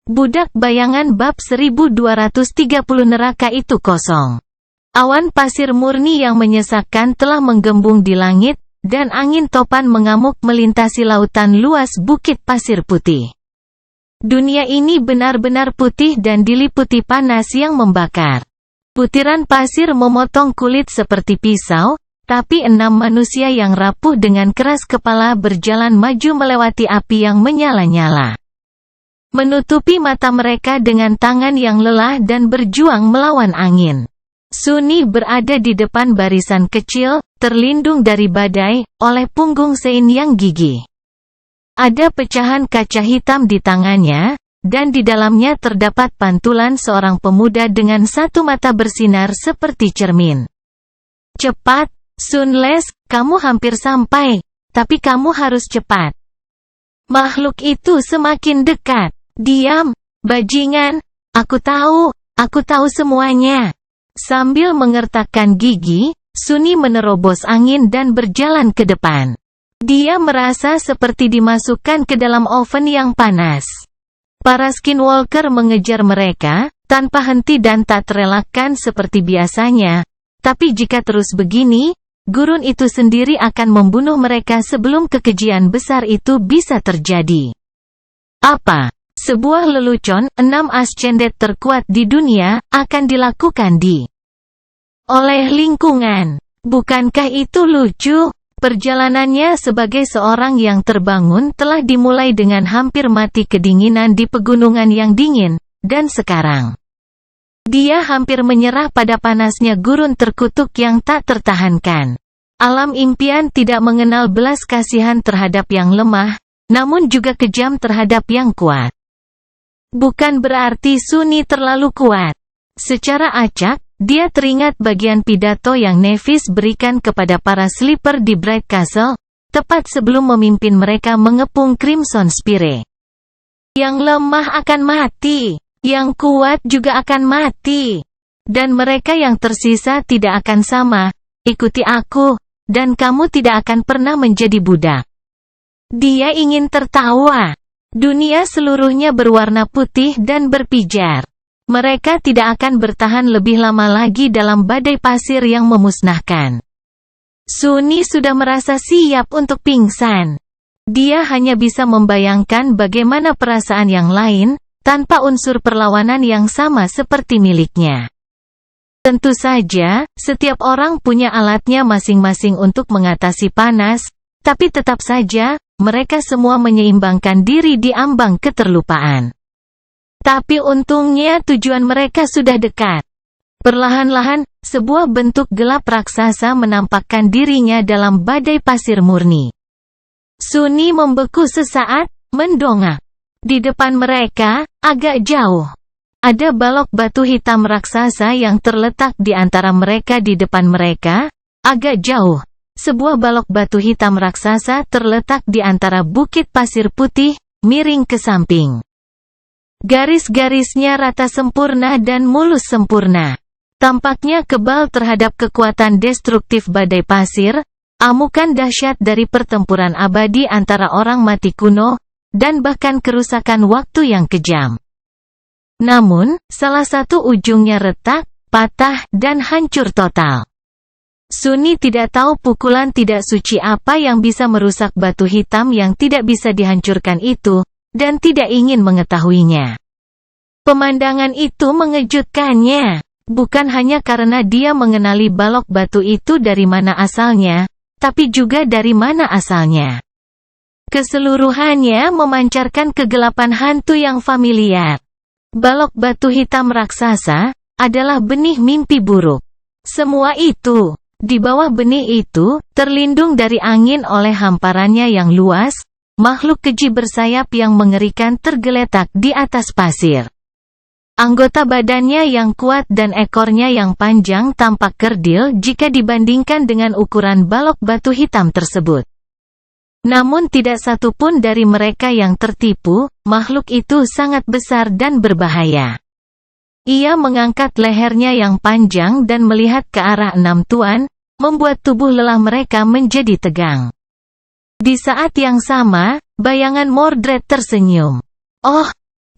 Budak bayangan bab 1230 neraka itu kosong. Awan pasir murni yang menyesakkan telah menggembung di langit, dan angin topan mengamuk melintasi lautan luas bukit pasir putih. Dunia ini benar-benar putih dan diliputi panas yang membakar. Butiran pasir memotong kulit seperti pisau, tapi 6 manusia yang rapuh dengan keras kepala berjalan maju melewati api yang menyala-nyala. Menutupi mata mereka dengan tangan yang lelah dan berjuang melawan angin. Sunni berada di depan barisan kecil, terlindung dari badai, oleh punggung Sein yang gigih. Ada pecahan kaca hitam di tangannya, dan di dalamnya terdapat pantulan seorang pemuda dengan satu mata bersinar seperti cermin. Cepat, Sunles, kamu hampir sampai, tapi kamu harus cepat. Makhluk itu semakin dekat. Diam, bajingan, aku tahu semuanya. Sambil mengertakkan gigi, Sunni menerobos angin dan berjalan ke depan. Dia merasa seperti dimasukkan ke dalam oven yang panas. Para skinwalker mengejar mereka, tanpa henti dan tak terelakkan seperti biasanya. Tapi jika terus begini, gurun itu sendiri akan membunuh mereka sebelum kekejian besar itu bisa terjadi. Apa? Sebuah lelucon, 6 ascendet terkuat di dunia, akan dilakukan oleh lingkungan. Bukankah itu lucu? Perjalanannya sebagai seorang yang terbangun telah dimulai dengan hampir mati kedinginan di pegunungan yang dingin, dan sekarang dia hampir menyerah pada panasnya gurun terkutuk yang tak tertahankan. Alam impian tidak mengenal belas kasihan terhadap yang lemah, namun juga kejam terhadap yang kuat. Bukan berarti Sunni terlalu kuat. Secara acak, dia teringat bagian pidato yang Nevis berikan kepada para sleeper di Bright Castle, tepat sebelum memimpin mereka mengepung Crimson Spire. Yang lemah akan mati, yang kuat juga akan mati. Dan mereka yang tersisa tidak akan sama. Ikuti aku, dan kamu tidak akan pernah menjadi budak. Dia ingin tertawa. Dunia seluruhnya berwarna putih dan berpijar. Mereka tidak akan bertahan lebih lama lagi dalam badai pasir yang memusnahkan. Sunni sudah merasa siap untuk pingsan. Dia hanya bisa membayangkan bagaimana perasaan yang lain, tanpa unsur perlawanan yang sama seperti miliknya. Tentu saja, setiap orang punya alatnya masing-masing untuk mengatasi panas, tapi tetap saja, mereka semua menyeimbangkan diri di ambang keterlupaan. Tapi untungnya tujuan mereka sudah dekat. Perlahan-lahan, sebuah bentuk gelap raksasa menampakkan dirinya dalam badai pasir murni. Sunni membeku sesaat, mendongak. Di depan mereka, agak jauh, ada balok batu hitam raksasa yang terletak di antara mereka. Di depan mereka, agak jauh, sebuah balok batu hitam raksasa terletak di antara bukit pasir putih, miring ke samping. Garis-garisnya rata sempurna dan mulus sempurna. Tampaknya kebal terhadap kekuatan destruktif badai pasir, amukan dahsyat dari pertempuran abadi antara orang mati kuno, dan bahkan kerusakan waktu yang kejam. Namun, salah satu ujungnya retak, patah, dan hancur total. Sunni tidak tahu pukulan tidak suci apa yang bisa merusak batu hitam yang tidak bisa dihancurkan itu, dan tidak ingin mengetahuinya. Pemandangan itu mengejutkannya, bukan hanya karena dia mengenali balok batu itu dari mana asalnya, tapi juga dari mana asalnya. Keseluruhannya memancarkan kegelapan hantu yang familiar. Balok batu hitam raksasa adalah benih mimpi buruk. Semua itu, di bawah benih itu, terlindung dari angin oleh hamparannya yang luas, makhluk keji bersayap yang mengerikan tergeletak di atas pasir. Anggota badannya yang kuat dan ekornya yang panjang tampak kerdil jika dibandingkan dengan ukuran balok batu hitam tersebut. Namun tidak satu pun dari mereka yang tertipu, makhluk itu sangat besar dan berbahaya. Ia mengangkat lehernya yang panjang dan melihat ke arah 6 tuan, membuat tubuh lelah mereka menjadi tegang. Di saat yang sama, bayangan Mordred tersenyum. Oh,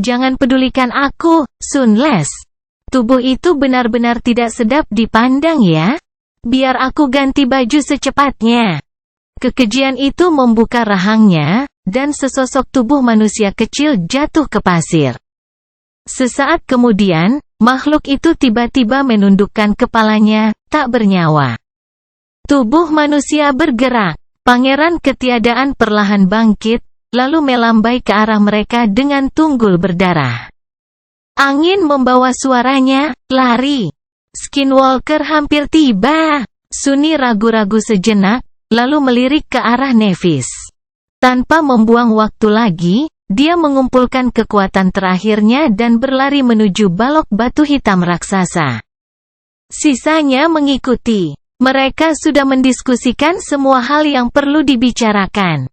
Jangan pedulikan aku, Sunles. Tubuh itu benar-benar tidak sedap dipandang ya. Biar aku ganti baju secepatnya. Kekejian itu membuka rahangnya, dan sesosok tubuh manusia kecil jatuh ke pasir. Sesaat kemudian, makhluk itu tiba-tiba menundukkan kepalanya, tak bernyawa. Tubuh manusia bergerak. Pangeran Ketiadaan perlahan bangkit, lalu melambai ke arah mereka dengan tunggul berdarah. Angin membawa suaranya, lari. Skinwalker hampir tiba. Sunni ragu-ragu sejenak, lalu melirik ke arah Nevis. Tanpa membuang waktu lagi, dia mengumpulkan kekuatan terakhirnya dan berlari menuju balok batu hitam raksasa. Sisanya mengikuti. Mereka sudah mendiskusikan semua hal yang perlu dibicarakan.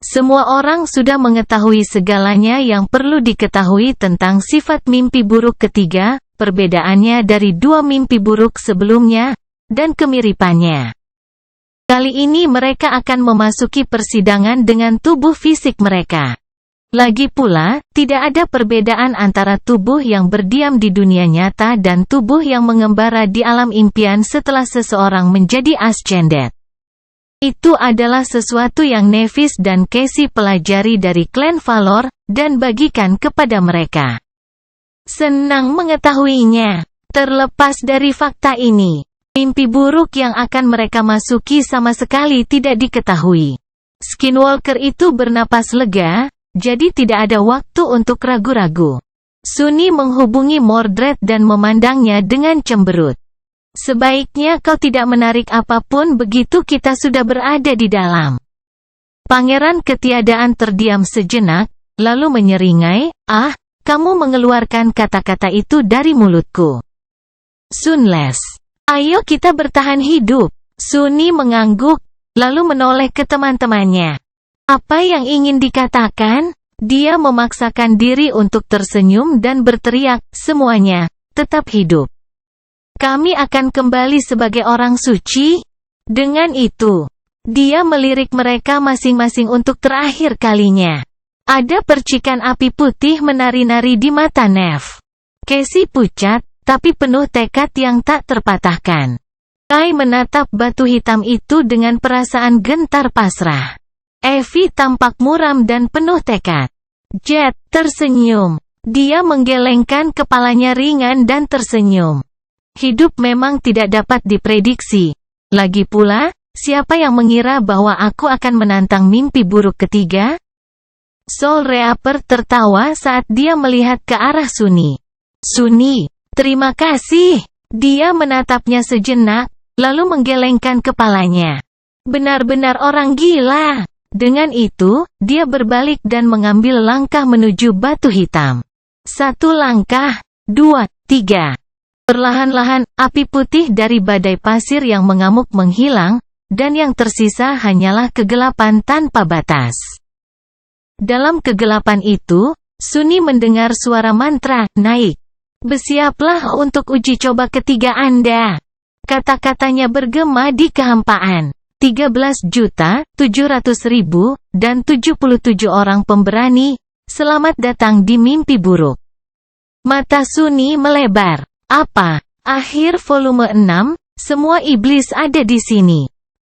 Semua orang sudah mengetahui segalanya yang perlu diketahui tentang sifat mimpi buruk ketiga, perbedaannya dari dua mimpi buruk sebelumnya, dan kemiripannya. Kali ini mereka akan memasuki persidangan dengan tubuh fisik mereka. Lagi pula, tidak ada perbedaan antara tubuh yang berdiam di dunia nyata dan tubuh yang mengembara di alam impian setelah seseorang menjadi ascended. Itu adalah sesuatu yang Nevis dan Casey pelajari dari klan Valor, dan bagikan kepada mereka. Senang mengetahuinya. Terlepas dari fakta ini, mimpi buruk yang akan mereka masuki sama sekali tidak diketahui. Skinwalker itu bernapas lega, jadi tidak ada waktu untuk ragu-ragu. Sunni menghubungi Mordred dan memandangnya dengan cemberut. Sebaiknya kau tidak menarik apapun begitu kita sudah berada di dalam. Pangeran Ketiadaan terdiam sejenak, lalu menyeringai, kamu mengeluarkan kata-kata itu dari mulutku. Sunles. Ayo kita bertahan hidup. Sunni mengangguk, lalu menoleh ke teman-temannya. Apa yang ingin dikatakan? Dia memaksakan diri untuk tersenyum dan berteriak, semuanya, tetap hidup. Kami akan kembali sebagai orang suci. Dengan itu, dia melirik mereka masing-masing untuk terakhir kalinya. Ada percikan api putih menari-nari di mata Nev. Casey pucat, tapi penuh tekad yang tak terpatahkan. Kai menatap batu hitam itu dengan perasaan gentar pasrah. Evie tampak muram dan penuh tekad. Jet tersenyum. Dia menggelengkan kepalanya ringan dan tersenyum. Hidup memang tidak dapat diprediksi. Lagi pula, siapa yang mengira bahwa aku akan menantang mimpi buruk ketiga? Soul Reaper tertawa saat dia melihat ke arah Sunni. Sunni. Terima kasih. Dia menatapnya sejenak, lalu menggelengkan kepalanya. Benar-benar orang gila. Dengan itu, dia berbalik dan mengambil langkah menuju batu hitam. 1 langkah, 2, 3. Perlahan-lahan, api putih dari badai pasir yang mengamuk menghilang, dan yang tersisa hanyalah kegelapan tanpa batas. Dalam kegelapan itu, Sunni mendengar suara mantra, naik. Bersiaplah untuk uji coba ketiga Anda. Kata-katanya bergema di kehampaan. 13.700.000, dan 77 orang pemberani, selamat datang di mimpi buruk. Mata Sunni melebar. Apa? Akhir volume 6, semua iblis ada di sini.